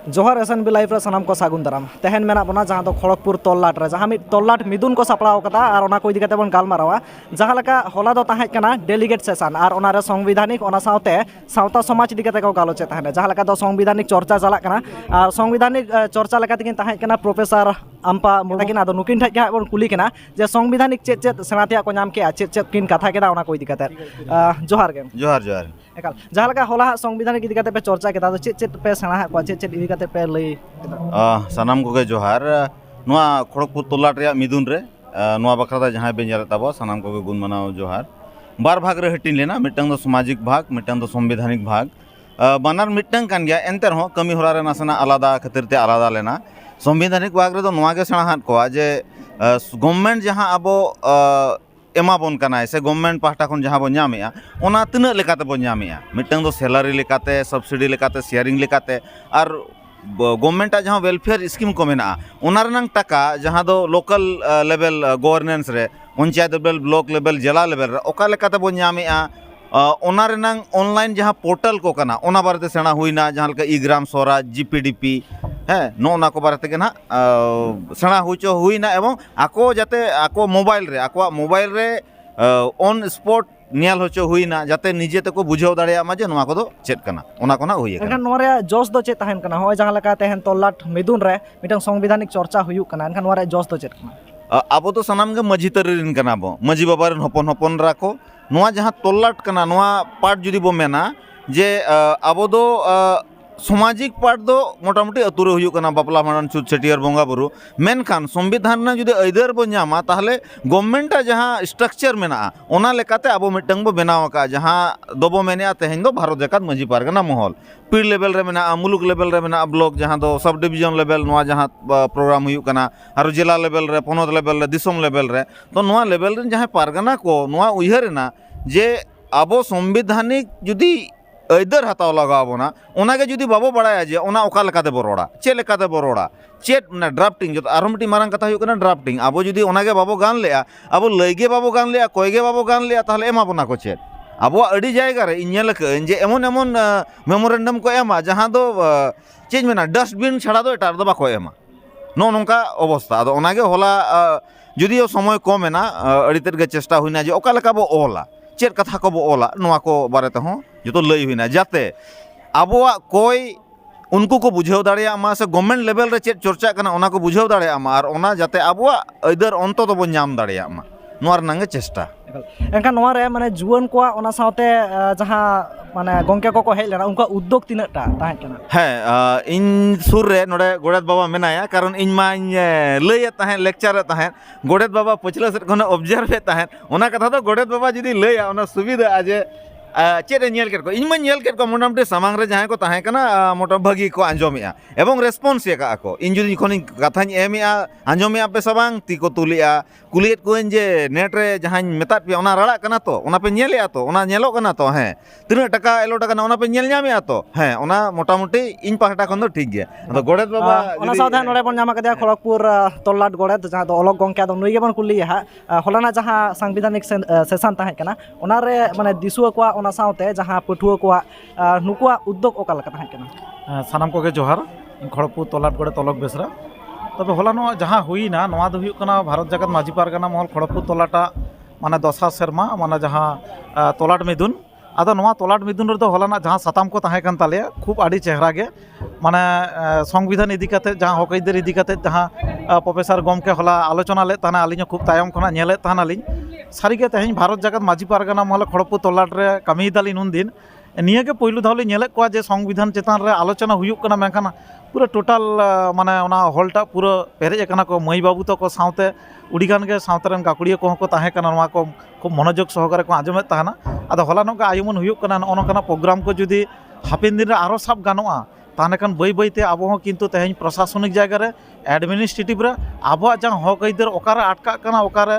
जोहार SNB live रे सानाम को सागुन दाराम तेहन मेना बना जहाँ दो खड़गपुर तल्लाट रे जहाँ मिद तल्लाट मिदुन को सापड़ाव कदा और ओना को इदी काते बन गालमारावा जहाँ लेका होला दो ताहें कना डेलीगेट सेशन और ओना रे संविधानिक ओना सावते सावता समाज इदी काते को गालोचे ताहेन जहाँ लेका दो संविधानिक चर्चा चला कना और संविधानिक चर्चा लेका तेकिन ताहें कना प्रोफेसर आम्पा मुलाकिन आदो नुकिन ठाई के बन कुली कना जे संविधानिक चेत चेत सेनातिया को नाम के चेत चेत किन कथा केदा ओना को इदी काते जोहार गे जोहार जोहार एकाल जहाँ लेका होला संविधानिक इदी काते पे चर्चा केदा दो चेत चेत पे सेना को चेत चेत इदी काते पे लई सानाम को जोहार नुआ खड़गपुर तल्लाट रे मिदुन रे नुआ बखरा जहाँ बे नेल ताबो सानाम को गुण मनाओ जोहार बार भाग रे हटिन लेना मिटंग दो सामाजिक भाग मिटंग दो संवैधानिक भाग बानार मिटंग कान गया एंते रहो कमी होरा रे नासना आलादा खातिर ते आलादा लेना संवैधानिक भाग रे दो नुआ के सेना हात को जे गवर्नमेंट जहाँ अब एमाबन कनाय से गवर्नमेंट पाहटा खन जहाँ बन नामेया ओना तिना लेकाते बन नामेया मिटंग दो सैलरी लेकाते सब्सिडी लेकाते शेयरिंग लेकाते और गवर्नमेंट जहाँ वेलफेयर स्कीम को मेना ओना रनंग टाका जहाँ दो लोकल लेवल गवर्नेंस रे पंचायत लेवल ब्लॉक लेवल जिला लेवल रे ओका लेकाते बन नामेया ओना रनंग ऑनलाइन जहाँ पोर्टल को कना ओना बारे सेना हुईना जहाँ लेका ई ग्राम स्वराज जीपीडीपी है नोना को बारे तेगे ना सेना हुचो हुईना एवं आको जाते आको मोबाइल रे ऑन स्पॉट नियल होचो हुईना जाते निजे तको बुझाव दाड़िया मा जे नोआ को दो चेत कना ओना कोना हुई एनखान नोआ रे जोश दो चेत ताहेन कना होय जहाँ लेका तेहन तल्लाट मिदुन रे मिटंग संविधानिक चर्चा हुयुक कना एनखान नोआ रे जोश दो चेत कना अब तो सनाम के मझी तरीन कना बो मझी बाबा रन हपन हपन राको नोआ जहाँ तल्लाट कना नोआ पार्ट जुदी बो मेना जे अब दो सामाजिक पार्ट दो मोटामुटी अतुरे हुयुक कना बापला मानन छुत छटियर बोंगा बुरु मेनखान संविधान ना जुदी अइदर बो ᱧᱟᱢᱟ ताहले गवर्नमेंट जहाँ स्ट्रक्चर मेना ओना लेकाते अब मिटंग बो बनाव का जहाँ दोबो मेने तेहेन दो भारत जकात मझी पारगना महल पीर लेवल रे मेना मुलुक लेवल रे मेना ब्लॉक जहाँ दो सब डिवीजन लेवल नोआ जहाँ प्रोग्राम हुयुक कना और जिला लेवल रे पनोत लेवल रे दिसोम लेवल रे तो नोआ लेवल रे जहाँ पारगना को नोआ उयहरना जे अब संविधानिक जुदी अइदर हताव लगावना ओनागे जुदी बाबो बड़ाया जे ओना ओका लेकाते बो रोड़ा चे लेकाते बो रोड़ा चेत ना ड्राफ्टिंग जो आरो मिटी मारंग कथा हुयुक कना ड्राफ्टिंग अब जुदी ओनागे बाबो गान लेया अब लइगे बाबो गान लेया कोयगे बाबो गान लेया ताहले एमा बना को चेत अब अड़ी जायगा रे इन्हेल जे एमन एमन मेमोरेंडम को एमा जहाँ दो चेज मेना डस्टबिन छाड़ा दो एटार दो बाको एमा नो नोंका अवस्था आदो ओनागे होला जुदी समय कम एना अड़ी तेर गे चेष्टा हुइना जे ओका लेका बो ओला चेत कथा को बो ओला नोआ को बारे ते हो जो लई हुईना जाते आबोआ कोई उनको को बुझाव दाड़िया मा से गवर्नमेंट लेवल रे चेत चर्चा कना ओना को बुझाव दाड़िया मा और ओना जाते आबोआ अइदर अंत तो बो नाम दाड़िया मा नोआ रनंगे चेष्टा एनखान नोआ रे माने जुवन को ओना सावते जहाँ माने गंके को हेज लेना उनका उद्योग तिनटा ताहें कना है इन सुर रे नोडे गोडेत बाबा मेनाया कारण इन मा लय ताहें लेक्चर ताहें गोडेत बाबा पछला सेट खन ऑब्जर्व ताहें ओना कथा तो गोडेत बाबा जुदी लया ओना सुविधा आजे चेद नेल केट को इन मा नेल केट को मोटामुटी सामांग रे जहाँ को ताहें कना मोटा भागी को आंजोमेया एवं रेस्पॉन्स का को इन जुदी खनि कथानी एमेया आंजोमेया पे सबांग ती को तुलिया कुलियत को जे नेट रे जहाँ मेतात पे ओना रड़ा कना तो ओना पे नेलेया तो ओना नेलो कना तो हैं तीना टका एलो टका ना ओना पे नेल ᱧᱟᱢᱮया तो हैं ओना मोटामुटी इन पाहटा खन दो ठीक गया तो गोडेत बाबा ओना सावते नोडे बन ᱧᱟᱢᱟ कदिया खड़गपुर तल्लाट गोडेत जहाँ दो अलग गंके दो नुई गेबन कुलिया हा होलाना जहाँ संविधानिक सेशन ताहें कना ओना रे माने दिसुआ को ओना सावते जहाँ पठुआ को नुकुआ उद्योग ओका लका ताहें कना सानाम को जोहार खड़गपुर तल्लाट गोडेत अलग बेसरा तबे होला नो जहाँ हुईना नोआ दो हुयुक कना भारत जगत माझी पारगाना महल खड़गपुर तल्लाटा माने दशा सेरमा माने जहाँ तल्लाट मिदुन आदो नोआ तल्लाट मिदुन रे दो होलाना जहाँ साताम को ताहें कान तालेया खूब आड़ी चेहरा गे माने संविधान इदी काते जहाँ हक अइदार इदी काते जहाँ प्रोफेसर गमके होला आलोचना ले ताना आलिᱧ खूब तायम खना नेले तानालिኝ सारिगे तेहेñ भारत जगत माझी पारगाना महल खड़गपुर तल्लाट रे कमी दालिኝ नुन दिन निया के पहिलू धावली नेले को जे संविधान चेतान रे आलोचना हुयुक कना मेनखान पूरा टोटाल माने ओना हॉलटा पूरा पेरेज कना को मई बाबू तो को सावते उड़ीगान के सावतरन गाकुड़िया को ताहें कना नोआ को खूब मनोयोग सहकारे को आंजमेत ताहना आदो होला नोका आयुमन हुयुक कना नोनकाना प्रोग्राम को जुदी हापिन दिन रे आरो साब गानोआ ताहने कान बई बईते आबो हो किंतु तेहेñ प्रशासनिक जायगा रे एडमिनिस्ट्रेटिव रे आबो जहाँ हक अइदार ओकारे अटका कना ओकारे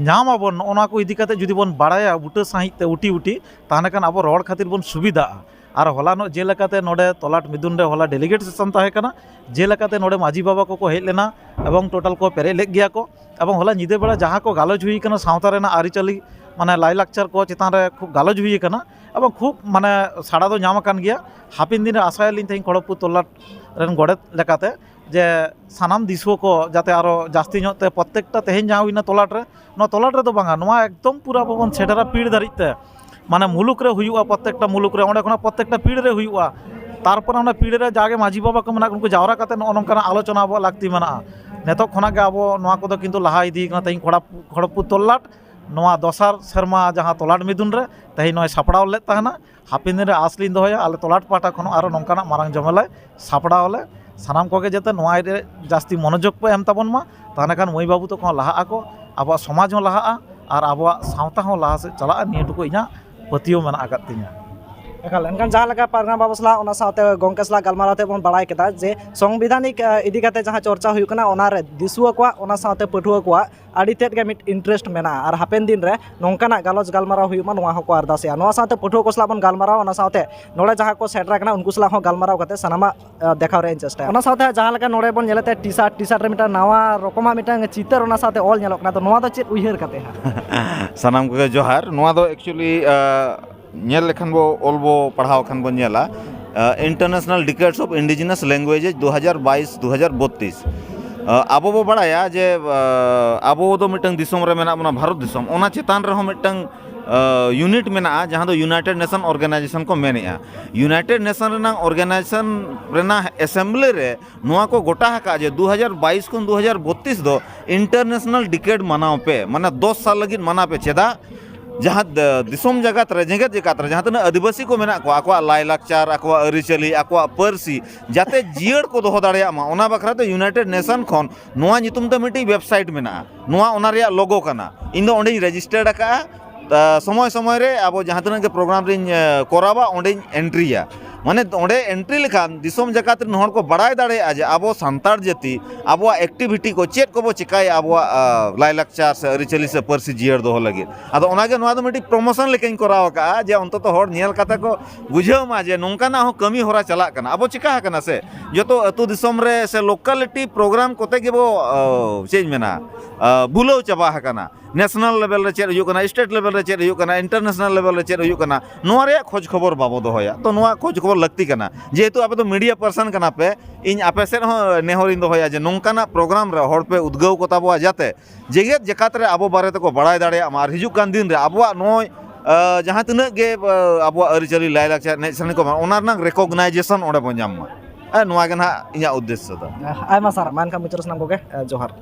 नाम आबन ओना को इदी काते जुदी बन बाड़ाया बुटा साहित्य उटी उटी ताहने कान आबो रोड खातिर बन सुविधा और होलानो जेलेकाते नोडे तल्लाट मिदुन रे होला डेलीगेट सेशन ताहें कना जेलेकाते नोडे माझी बाबा को हेज लेना एवं टोटाल को पेरे लेग गया को एवं होला निदे बेड़ा जहाँ को गालोच हुई कना सावता रेना आरिचाली माने लाइलाक्चर को चितान रे खूब गालोज हुई कना एवं खूब माने साड़ा दो ᱧᱟᱢ ᱟᱠᱟᱱ ᱜᱮᱭᱟ हापिन दिन आशायालिन तेज खड़गपुर तोलाट रेन गोड़ेत लेकाते जे सानाम दिसुओ को जाते आरो जास्ती ᱧᱚᱜ प्रत्येकटा तेहेन जहाँ हुईना तोलाट रे दो बांगा नोआ एकदम पूरा बबन सेटरा पीड़ धरिते माने मुलुक रे हुयुआ प्रत्येकटा मुलुक रे ओंडे खना प्रत्येकटा पीड़ रे हुयुआ तारपर ओना पीड़ रे जागे माजी बाबा को मना उनको जावरा काते नोनकाना आलोचना अब लागती मना नेतो खना के अब नोआ को दो किंतु लहा इदी कना तेज खड़गपुर तोलाट नोआ दोसार शर्मा जहाँ तोलाट मिदुन रे तेज नय सापड़ाव ले तहना हापिन दिन आसलिन दोया आले तोलाट पाटा खन आरो नोंकाना मारांग जमेला सापड़ावले सानाम कोगे जाते नोआ रे जास्ती मनोयोग पे एम ताबन मा ताने खान मई बाबू तो को लहा आको अब समाज हो लहा और अब सावता हो लहा से चला नियटुको इना पतियो मना आकात तिया एकाल एनकान जहाँ लगा पारगना बाबू सला ओना साथे गोंके सला गालमाराते बन बड़ाय केदा जे संविधानिक इदी काते जहाँ चर्चा हुई कना ओना रे दिसुआ को ओना साथे पठुआ को आड़ी तेद के मिट इंटरेस्ट मेना और हापेन दिन रे नोंकाना गालोज गालमाराव हुई मा नोआ हको अरदासिया नोआ साथे पठुआ को सला बन गालमाराव ओना साथे नोडे जहाँ को सेटरा कना उनको सला हो गालमाराव कते सनामा देखाव रे चेष्टा ओना साथे जहाँ लगा नोडे बन नेलेते टी-शर्ट रे मिटा नावा रकमा मिटा चितर ओना साथे ऑल नेलोक ना तो नोआ दो चेत उइहर कते हा सानाम को जोहार नोआ दो actually ñel lekhan bo olbo padhaw khan bon ñela international decades of indigenous languages 2022-2032 आबो बो बड़ाया जे आबो दो मिटंग दिसोम रे मेना बना भारत दिसोम ओना चेतान रे हो मिटंग यूनिट मेना जहाँ दो यूनाइटेड नेशन ऑर्गेनाइजेशन को मेनेआ यूनाइटेड नेशन रेना ऑर्गेनाइजेशन रेना असेंबली रे नोआ को गोटा हका जे 2022 खुन 2032 दो इंटरनेशनल डिकेड मनाव पे माने 10 साल लगी मना पे चेदा जहाँ दिसोम जगत रे जेगत जगत रे जहाँ तना आदिवासी को मेना को आको लाइलाक्चार आको अरिचली आको परसी जाते जियड़ को दोहो दाड़िया मा ओना बखरा तो यूनाइटेड नेशन खन नोआ नितुम तो मिटी वेबसाइट मेना नोआ ओना रिया लोगो कना इन दो ओंडे रजिस्टर्ड का समय समय रे अब जहाँ तना के प्रोग्राम रे कोरावा ओंडे एंट्रीया माने ओंडे एंट्री लेखान दिसोम जगत रे हर को बड़ाय दाड़िया जे अब सांतार जाति अब एक्टिविटी को चेक को चिकाय अब लाइलाक्चार से अरिचली से परसी जियड़ दोहो लगे आदो ओनागे नोआ दो मिटी प्रमोशन लेकिन कोराव का जे अंत तो हर नियल कथा को बुझाव मा जे नोंकाना हो कमी होरा चला कना अब चिका कना से जतो अतु दिसोम रे से लोकलिटी प्रोग्राम कोते के बो चेंज मेना बुलाव चाबा कना नेशनल लेवल रे चेर हुयुक कना स्टेट लेवल रे चेर हुयुक कना इंटरनेशनल लेवल रे चेर हुयुक कना नोआ रे खोज खबर बाबो दोहोया तो नोआ खोज खबर लगती कना जेहेतु आपे तो मीडिया पर्सन कना पे इन आपे से हो नेहरिन दोहोया जे नोंकाना प्रोग्राम रे हर पे उद्गव को ताबो जाते जेगेत जकात रे आबो बारे तको बड़ाय दाड़िया मार हिजुक कान दिन रे आबो नोय जहाँ तिना गे आबो अरिचली लाइलाक्चार नेशनल को ओना रना रिकॉग्नाइजेशन ओडे बन जाम मा नोआ गे ना इया उद्देश्य दा आयमा सार मान का मुचरस नाम को के जोहार